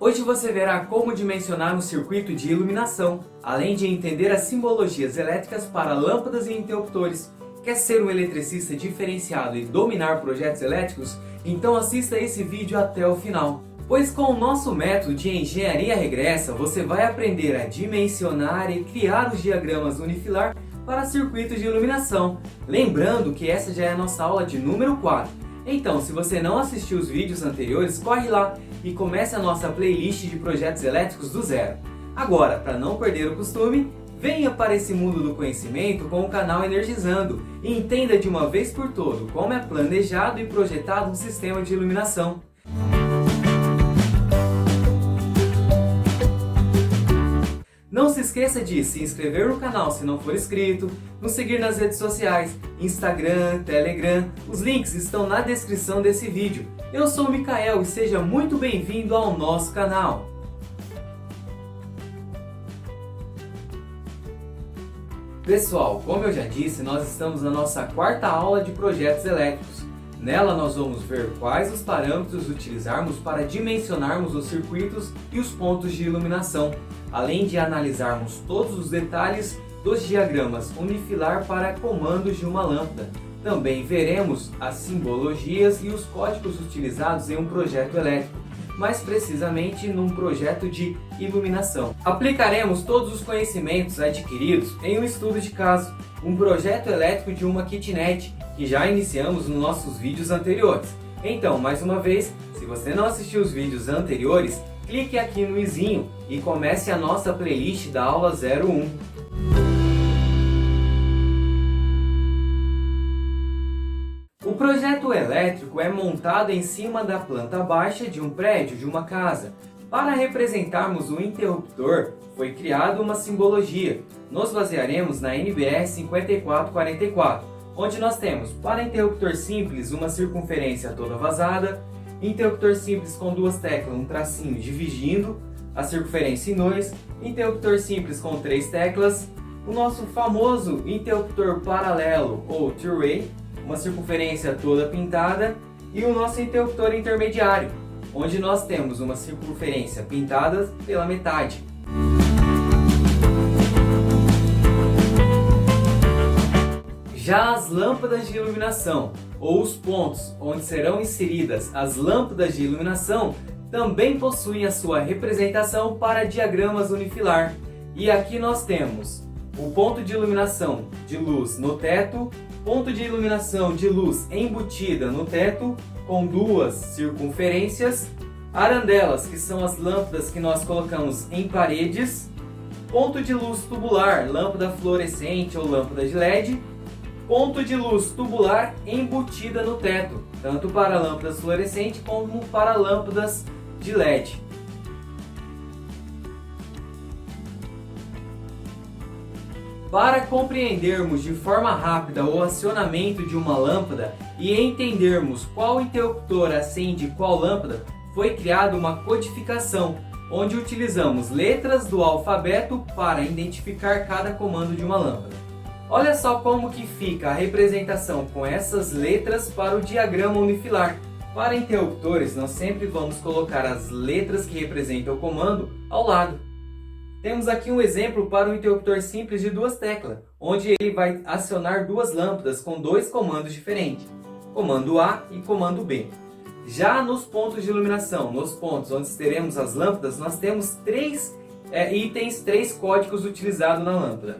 Hoje você verá como dimensionar um circuito de iluminação, além de entender as simbologias elétricas para lâmpadas e interruptores. Quer ser um eletricista diferenciado e dominar projetos elétricos? Então assista esse vídeo até o final. Pois com o nosso método de engenharia regressa, você vai aprender a dimensionar e criar os diagramas unifilar para circuitos de iluminação. Lembrando que essa já é a nossa aula de número 4. Então, se você não assistiu os vídeos anteriores, corre lá e comece a nossa playlist de projetos elétricos do zero. Agora, para não perder o costume, venha para esse mundo do conhecimento com o canal Energizando e entenda de uma vez por todo como é planejado e projetado um sistema de iluminação. Não se esqueça de se inscrever no canal se não for inscrito, nos seguir nas redes sociais, Instagram, Telegram, os links estão na descrição desse vídeo. Eu sou o Mikael e seja muito bem-vindo ao nosso canal. Pessoal, como eu já disse, nós estamos na nossa quarta aula de projetos elétricos. Nela nós vamos ver quais os parâmetros utilizarmos para dimensionarmos os circuitos e os pontos de iluminação, além de analisarmos todos os detalhes dos diagramas unifilar para comandos de uma lâmpada. Também veremos as simbologias e os códigos utilizados em um projeto elétrico, mais precisamente num projeto de iluminação. Aplicaremos todos os conhecimentos adquiridos em um estudo de caso, um projeto elétrico de uma kitnet, que já iniciamos nos nossos vídeos anteriores. Então, mais uma vez, se você não assistiu os vídeos anteriores, clique aqui no izinho e comece a nossa playlist da aula 01. O projeto elétrico é montado em cima da planta baixa de um prédio, de uma casa. Para representarmos o interruptor, foi criada uma simbologia. Nos basearemos na NBR 5444, onde nós temos, para interruptor simples, uma circunferência toda vazada, interruptor simples com duas teclas, um tracinho dividindo a circunferência em dois, interruptor simples com três teclas, o nosso famoso interruptor paralelo ou two-way, uma circunferência toda pintada, e o nosso interruptor intermediário, onde nós temos uma circunferência pintada pela metade. Já as lâmpadas de iluminação, ou os pontos onde serão inseridas as lâmpadas de iluminação, também possuem a sua representação para diagramas unifilar. E aqui nós temos o ponto de iluminação de luz no teto, ponto de iluminação de luz embutida no teto, com duas circunferências, arandelas, que são as lâmpadas que nós colocamos em paredes, ponto de luz tubular, lâmpada fluorescente ou lâmpada de LED, ponto de luz tubular embutida no teto, tanto para lâmpadas fluorescentes como para lâmpadas de LED. Para compreendermos de forma rápida o acionamento de uma lâmpada e entendermos qual interruptor acende qual lâmpada, foi criada uma codificação, onde utilizamos letras do alfabeto para identificar cada comando de uma lâmpada. Olha só como que fica a representação com essas letras para o diagrama unifilar. Para interruptores, nós sempre vamos colocar as letras que representam o comando ao lado. Temos aqui um exemplo para um interruptor simples de duas teclas, onde ele vai acionar duas lâmpadas com dois comandos diferentes, comando A e comando B. Já nos pontos de iluminação, nos pontos onde teremos as lâmpadas, nós temos três itens, três códigos utilizados na lâmpada.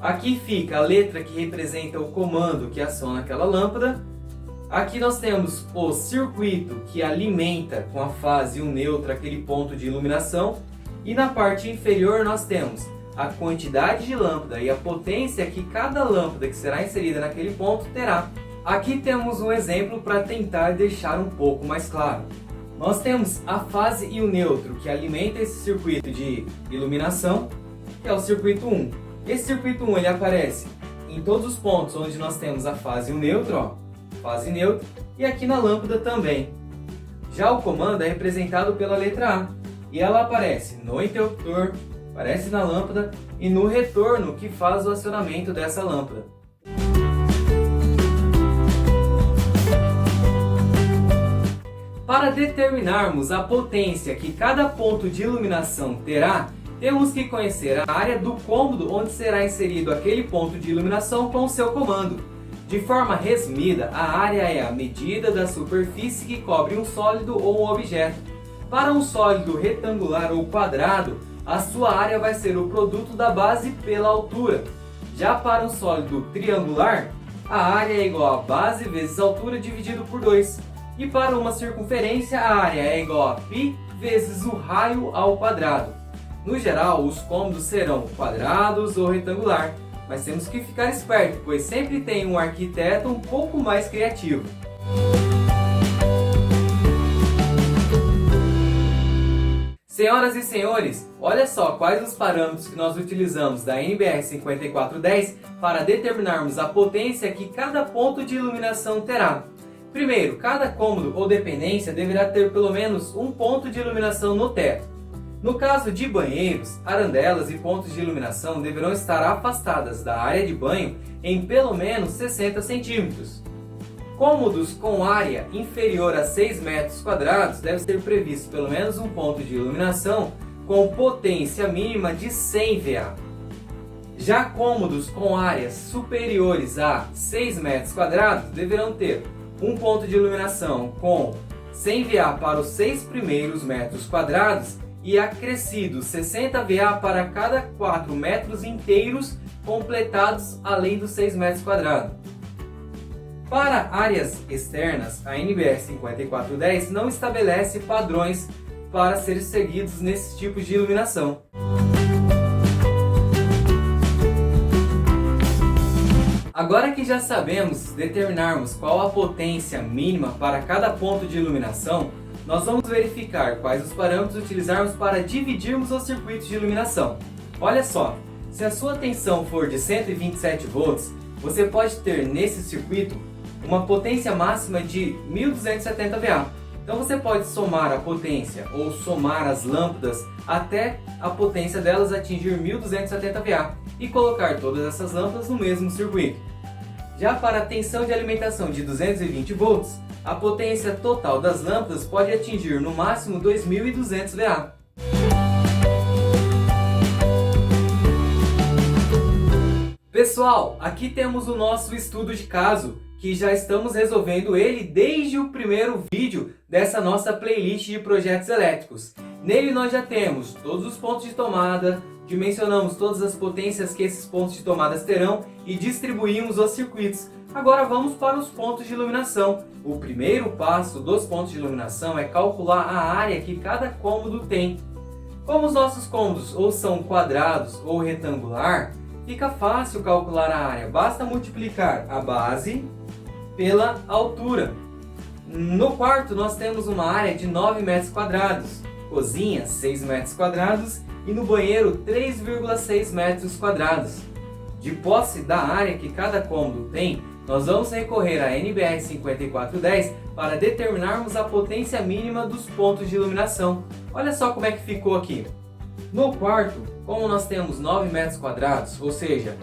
Aqui fica a letra que representa o comando que aciona aquela lâmpada. Aqui nós temos o circuito que alimenta com a fase e o neutro aquele ponto de iluminação. E na parte inferior nós temos a quantidade de lâmpada e a potência que cada lâmpada que será inserida naquele ponto terá. Aqui temos um exemplo para tentar deixar um pouco mais claro. Nós temos a fase e o neutro que alimenta esse circuito de iluminação, que é o circuito 1. Esse circuito 1 ele aparece em todos os pontos onde nós temos a fase e o neutro, ó, fase e neutro, e aqui na lâmpada também. Já o comando é representado pela letra A, e ela aparece no interruptor, aparece na lâmpada e no retorno que faz o acionamento dessa lâmpada. Para determinarmos a potência que cada ponto de iluminação terá, temos que conhecer a área do cômodo onde será inserido aquele ponto de iluminação com o seu comando. De forma resumida, a área é a medida da superfície que cobre um sólido ou um objeto. Para um sólido retangular ou quadrado, a sua área vai ser o produto da base pela altura. Já para um sólido triangular, a área é igual a base vezes altura dividido por 2. E para uma circunferência, a área é igual a π vezes o raio ao quadrado. No geral, os cômodos serão quadrados ou retangular, mas temos que ficar esperto, pois sempre tem um arquiteto um pouco mais criativo. Senhoras e senhores, olha só quais os parâmetros que nós utilizamos da NBR 5410 para determinarmos a potência que cada ponto de iluminação terá. Primeiro, cada cômodo ou dependência deverá ter pelo menos um ponto de iluminação no teto. No caso de banheiros, arandelas e pontos de iluminação deverão estar afastadas da área de banho em pelo menos 60 centímetros. Cômodos com área inferior a 6 metros quadrados deve ser previsto pelo menos um ponto de iluminação com potência mínima de 100 VA. Já cômodos com áreas superiores a 6 metros quadrados deverão ter um ponto de iluminação com 100 VA para os 6 primeiros metros quadrados e acrescido 60 VA para cada 4 metros inteiros completados além dos 6 metros quadrados. Para áreas externas, a NBR 5410 não estabelece padrões para serem seguidos nesses tipos de iluminação. Agora que já sabemos determinarmos qual a potência mínima para cada ponto de iluminação, nós vamos verificar quais os parâmetros utilizarmos para dividirmos os circuitos de iluminação. Olha só, se a sua tensão for de 127 volts, você pode ter nesse circuito uma potência máxima de 1270 VA. Então você pode somar a potência ou somar as lâmpadas até a potência delas atingir 1270 VA e colocar todas essas lâmpadas no mesmo circuito. Já para a tensão de alimentação de 220 volts, a potência total das lâmpadas pode atingir no máximo 2200 VA. Pessoal, aqui temos o nosso estudo de caso, que já estamos resolvendo ele desde o primeiro vídeo dessa nossa playlist de projetos elétricos. Nele nós já temos todos os pontos de tomada, dimensionamos todas as potências que esses pontos de tomada terão e distribuímos os circuitos. Agora vamos para os pontos de iluminação. O primeiro passo dos pontos de iluminação é calcular a área que cada cômodo tem. Como os nossos cômodos ou são quadrados ou retangular, fica fácil calcular a área. Basta multiplicar a base pela altura. No quarto nós temos uma área de 9 metros quadrados, cozinha 6 metros quadrados e no banheiro 3,6 metros quadrados. De posse da área que cada cômodo tem, nós vamos recorrer à NBR 5410 para determinarmos a potência mínima dos pontos de iluminação. Olha só como é que ficou aqui. No quarto, como nós temos 9 metros quadrados, ou seja,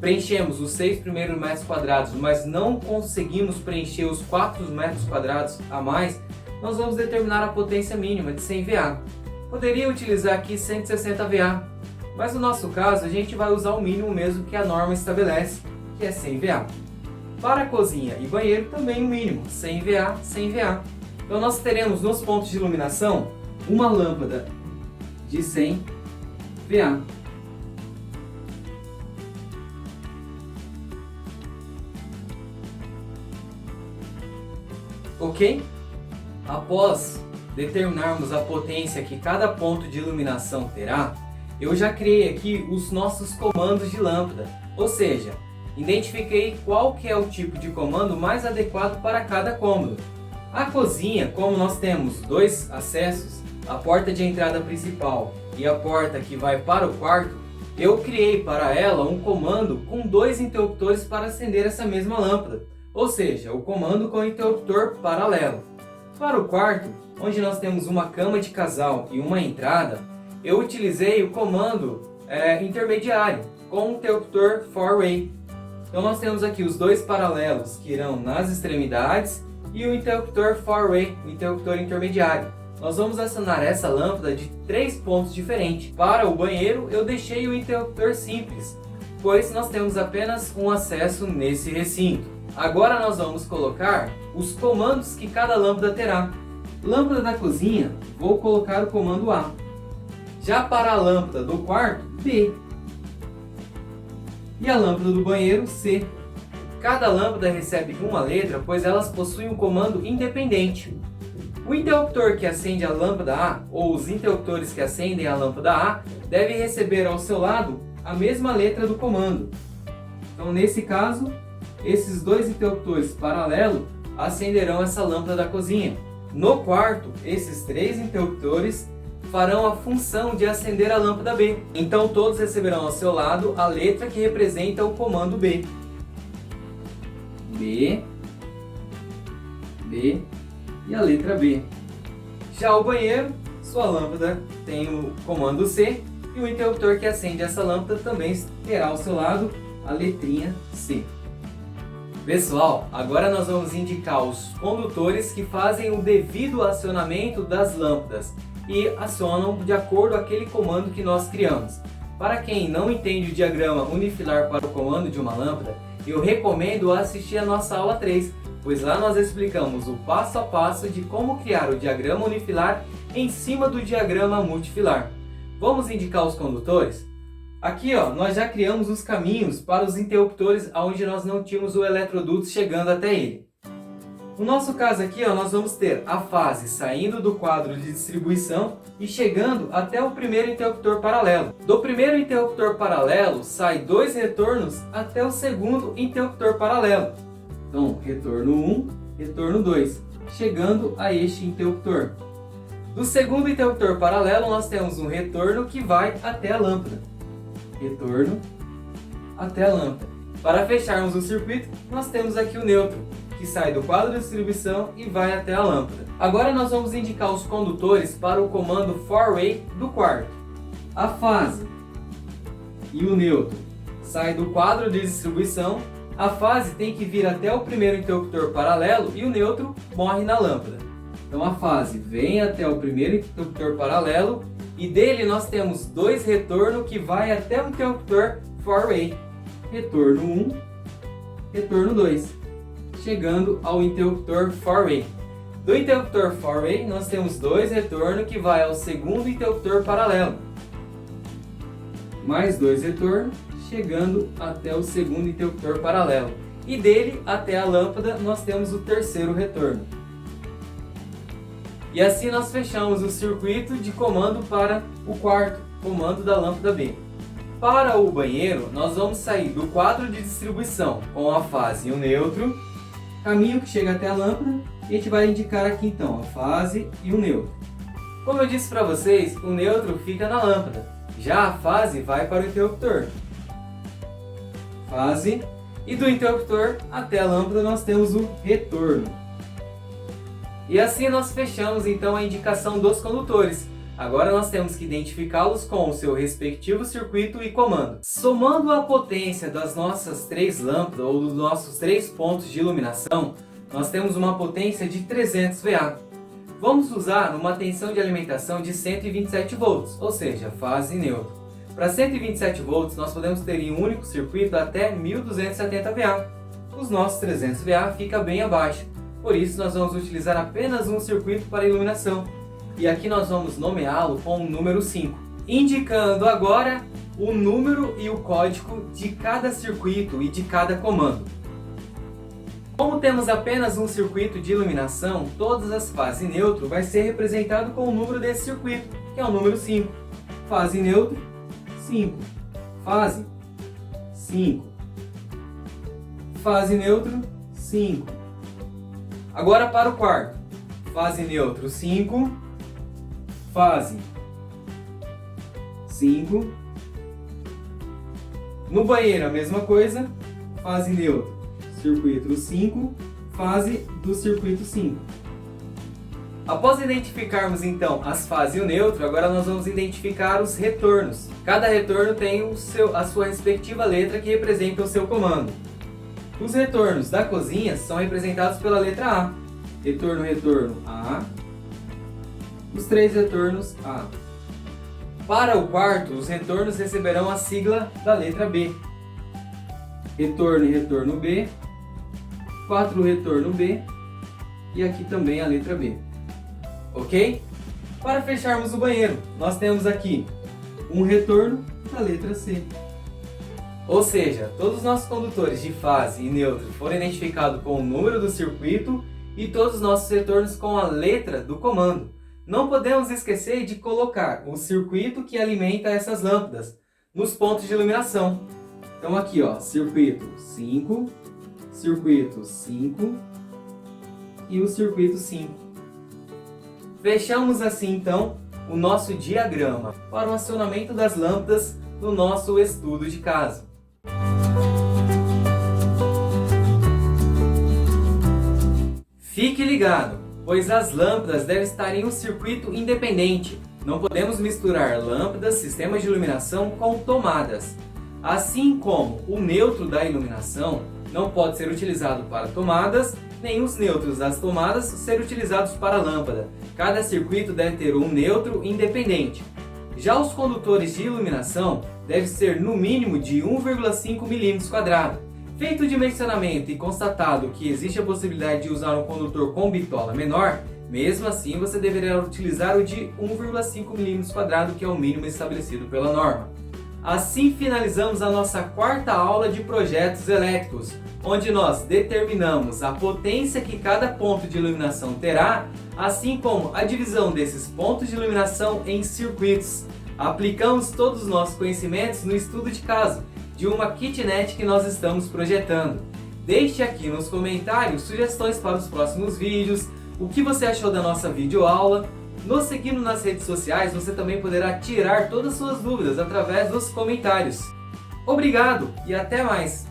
preenchemos os 6 primeiros metros quadrados, mas não conseguimos preencher os 4 metros quadrados a mais, nós vamos determinar a potência mínima de 100 VA. Poderia utilizar aqui 160 VA, mas no nosso caso a gente vai usar o mínimo mesmo que a norma estabelece, que é 100 VA. Para a cozinha e banheiro também o mínimo, 100 VA, 100 VA. Então nós teremos nos pontos de iluminação uma lâmpada de 100 VA. Ok? Após determinarmos a potência que cada ponto de iluminação terá, eu já criei aqui os nossos comandos de lâmpada, ou seja, identifiquei qual que é o tipo de comando mais adequado para cada cômodo. A cozinha, como nós temos dois acessos, a porta de entrada principal e a porta que vai para o quarto, eu criei para ela um comando com 2 interruptores para acender essa mesma lâmpada, ou seja, o comando com interruptor paralelo. Para o quarto, onde nós temos uma cama de casal e uma entrada, eu utilizei o comando intermediário com o interruptor 4-way. Então nós temos aqui os 2 paralelos que irão nas extremidades e o interruptor four-way, o interruptor intermediário. Nós vamos acionar essa lâmpada de 3 pontos diferentes. Para o banheiro eu deixei o interruptor simples, pois nós temos apenas um acesso nesse recinto. Agora nós vamos colocar os comandos que cada lâmpada terá. Lâmpada da cozinha, vou colocar o comando A. Já para a lâmpada do quarto, B. E a lâmpada do banheiro, C. Cada lâmpada recebe uma letra, pois elas possuem um comando independente. O interruptor que acende a lâmpada A, ou os interruptores que acendem a lâmpada A, devem receber ao seu lado a mesma letra do comando. Então, nesse caso, esses dois interruptores paralelos acenderão essa lâmpada da cozinha. No quarto, esses 3 interruptores farão a função de acender a lâmpada B. Então todos receberão ao seu lado a letra que representa o comando B. B, B e a letra B. Já o banheiro, sua lâmpada tem o comando C e o interruptor que acende essa lâmpada também terá ao seu lado a letrinha C. Pessoal, agora nós vamos indicar os condutores que fazem o devido acionamento das lâmpadas e acionam de acordo com aquele comando que nós criamos. Para quem não entende o diagrama unifilar para o comando de uma lâmpada, eu recomendo assistir a nossa aula 3, pois lá nós explicamos o passo a passo de como criar o diagrama unifilar em cima do diagrama multifilar. Vamos indicar os condutores? Aqui nós já criamos os caminhos para os interruptores onde nós não tínhamos o eletroduto chegando até ele. No nosso caso aqui, nós vamos ter a fase saindo do quadro de distribuição e chegando até o primeiro interruptor paralelo. Do primeiro interruptor paralelo sai 2 retornos até o segundo interruptor paralelo. Então, retorno 1, retorno 2, chegando a este interruptor. Do segundo interruptor paralelo, nós temos um retorno que vai até a lâmpada. Retorno até a lâmpada. Para fecharmos o circuito, nós temos aqui o neutro, que sai do quadro de distribuição e vai até a lâmpada. Agora nós vamos indicar os condutores para o comando four-way do quarto. A fase e o neutro saem do quadro de distribuição, a fase tem que vir até o primeiro interruptor paralelo e o neutro morre na lâmpada. Então a fase vem até o primeiro interruptor paralelo e dele nós temos 2 retornos que vai até o interruptor four-way. Retorno 1, retorno 2, chegando ao interruptor four-way. Do interruptor four-way nós temos 2 retornos que vai ao segundo interruptor paralelo. Mais 2 retornos, chegando até o segundo interruptor paralelo. E dele até a lâmpada nós temos o terceiro retorno. E assim nós fechamos o circuito de comando para o quarto, comando da lâmpada B. Para o banheiro, nós vamos sair do quadro de distribuição com a fase e o neutro, caminho que chega até a lâmpada, e a gente vai indicar aqui então a fase e o neutro. Como eu disse para vocês, o neutro fica na lâmpada, já a fase vai para o interruptor. Fase, e do interruptor até a lâmpada nós temos o retorno. E assim nós fechamos então a indicação dos condutores. Agora nós temos que identificá-los com o seu respectivo circuito e comando. Somando a potência das nossas 3 lâmpadas ou dos nossos 3 pontos de iluminação, nós temos uma potência de 300 VA. Vamos usar uma tensão de alimentação de 127 volts, ou seja, fase neutro. Para 127 volts nós podemos ter em um único circuito até 1270 VA. Os nossos 300 VA fica bem abaixo. Por isso nós vamos utilizar apenas um circuito para iluminação. E aqui nós vamos nomeá-lo com o número 5. Indicando agora o número e o código de cada circuito e de cada comando. Como temos apenas um circuito de iluminação, todas as fases neutro vai ser representado com o número desse circuito, que é o número 5. Fase neutro, 5. Fase, 5. Fase neutro, 5. Agora para o quarto. Fase neutro 5, fase 5. No banheiro a mesma coisa, fase neutro, circuito 5, fase do circuito 5. Após identificarmos então as fases e o neutro, agora nós vamos identificar os retornos. Cada retorno tem a sua respectiva letra que representa o seu comando. Os retornos da cozinha são representados pela letra A. retorno, retorno, A. Os 3 retornos, A. Para o quarto, os retornos receberão a sigla da letra B. Retorno e retorno B. 4 retorno B. E aqui também a letra B. Ok? Para fecharmos o banheiro, nós temos aqui um retorno da letra C. Ou seja, todos os nossos condutores de fase e neutro foram identificados com o número do circuito e todos os nossos retornos com a letra do comando. Não podemos esquecer de colocar o circuito que alimenta essas lâmpadas nos pontos de iluminação. Então aqui, ó, circuito 5 e o circuito 5. Fechamos assim então o nosso diagrama para o acionamento das lâmpadas no nosso estudo de caso. Fique ligado, pois as lâmpadas devem estar em um circuito independente. Não podemos misturar lâmpadas, sistemas de iluminação com tomadas. Assim como o neutro da iluminação não pode ser utilizado para tomadas, nem os neutros das tomadas ser utilizados para lâmpada. Cada circuito deve ter um neutro independente. Já os condutores de iluminação devem ser no mínimo de 1,5 mm². Feito o dimensionamento e constatado que existe a possibilidade de usar um condutor com bitola menor, mesmo assim você deverá utilizar o de 1,5 mm², que é o mínimo estabelecido pela norma. Assim finalizamos a nossa quarta aula de projetos elétricos, onde nós determinamos a potência que cada ponto de iluminação terá, assim como a divisão desses pontos de iluminação em circuitos. Aplicamos todos os nossos conhecimentos no estudo de caso de uma kitnet que nós estamos projetando. Deixe aqui nos comentários sugestões para os próximos vídeos, o que você achou da nossa videoaula. Nos seguindo nas redes sociais, você também poderá tirar todas as suas dúvidas através dos comentários. Obrigado e até mais!